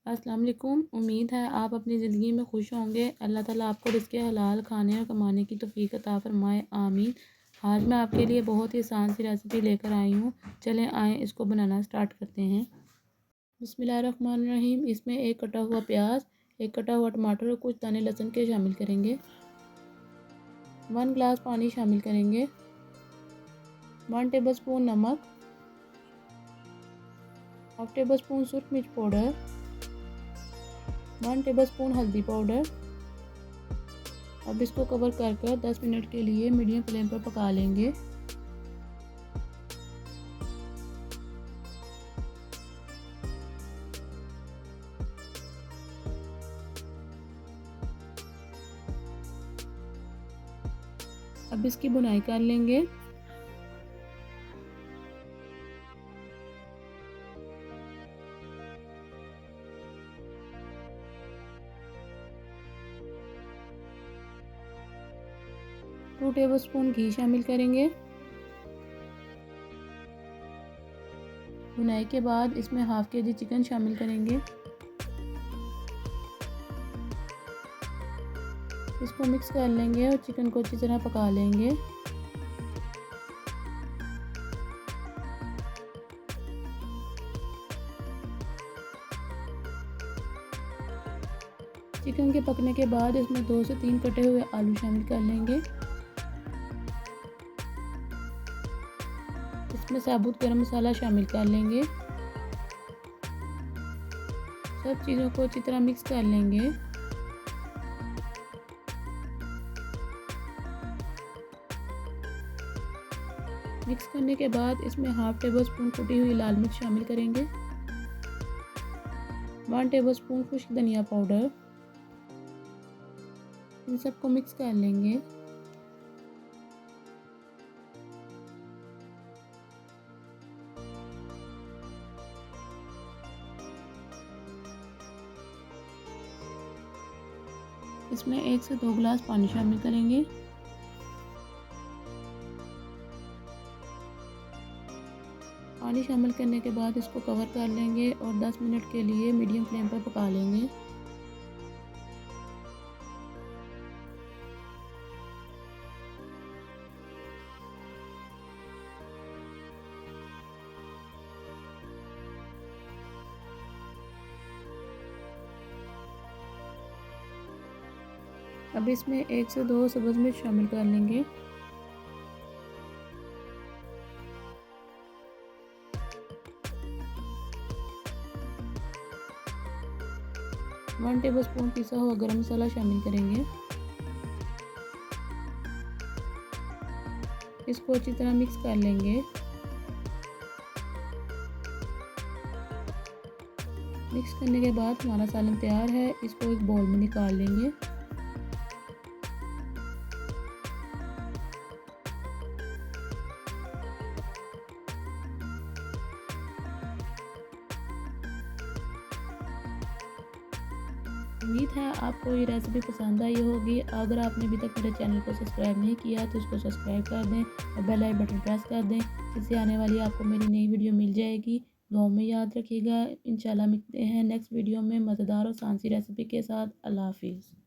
अस्सलाम वालेकुम। उम्मीद है आप अपनी ज़िंदगी में खुश होंगे। अल्लाह ताला आपको रिज़्क़ हलाल खाने और कमाने की तौफ़ीक अता फ़रमाए, आमीन। आज मैं आपके लिए बहुत ही आसान सी रेसिपी लेकर आई हूँ। चलें आएँ इसको बनाना स्टार्ट करते हैं। बिस्मिल्लाहिर्रहमानिर्रहीम। इसमें एक कटा हुआ प्याज, एक कटा हुआ टमाटर और कुछ दाने लहसुन के शामिल करेंगे। 1 गिलास पानी शामिल करेंगे। 1 टेबल स्पून नमक, हाफ टेबल स्पून सुरख मिर्च पाउडर, 1 टेबल स्पून हल्दी पाउडर। अब इसको कवर कर 10 मिनट के लिए मीडियम फ्लेम पर पका लेंगे। अब इसकी बुनाई कर लेंगे। टू टेबल स्पून घी शामिल करेंगे। बुनाई के बाद इसमें हाफ केजी चिकन शामिल करेंगे। इसको मिक्स कर लेंगे और चिकन को अच्छी तरह पका लेंगे। चिकन के पकने के बाद इसमें 2 से 3 कटे हुए आलू शामिल कर लेंगे। इसमें साबुत गरम मसाला शामिल कर लेंगे। सब चीज़ों को अच्छी तरह मिक्स कर लेंगे। मिक्स करने के बाद इसमें हाफ टेबल स्पून कुटी हुई लाल मिर्च शामिल करेंगे। 1 टेबल स्पून खुश्क धनिया पाउडर। इन सबको मिक्स कर लेंगे। इसमें 1 से 2 गिलास पानी शामिल करेंगे। पानी शामिल करने के बाद इसको कवर कर लेंगे और 10 मिनट के लिए मीडियम फ्लेम पर पका लेंगे। अब इसमें 1 से 2 सब्ज़ मिर्च शामिल कर लेंगे। वन टेबल स्पून पिसा हुआ गरम मसाला शामिल करेंगे। इसको अच्छी तरह मिक्स कर लेंगे। मिक्स करने के बाद हमारा सालन तैयार है। इसको एक बाउल में निकाल लेंगे। उम्मीद है आपको ये रेसिपी पसंद आई होगी। अगर आपने अभी तक मेरे चैनल को सब्सक्राइब नहीं किया तो इसको सब्सक्राइब कर दें और बेल आइकन बटन प्रेस कर दें, जिससे आने वाली आपको मेरी नई वीडियो मिल जाएगी। दुआओं में याद रखिएगा। इंशाल्लाह मिलते हैं नेक्स्ट वीडियो में मज़ेदार और आसान सी रेसिपी के साथ। अल्लाह हाफिज़।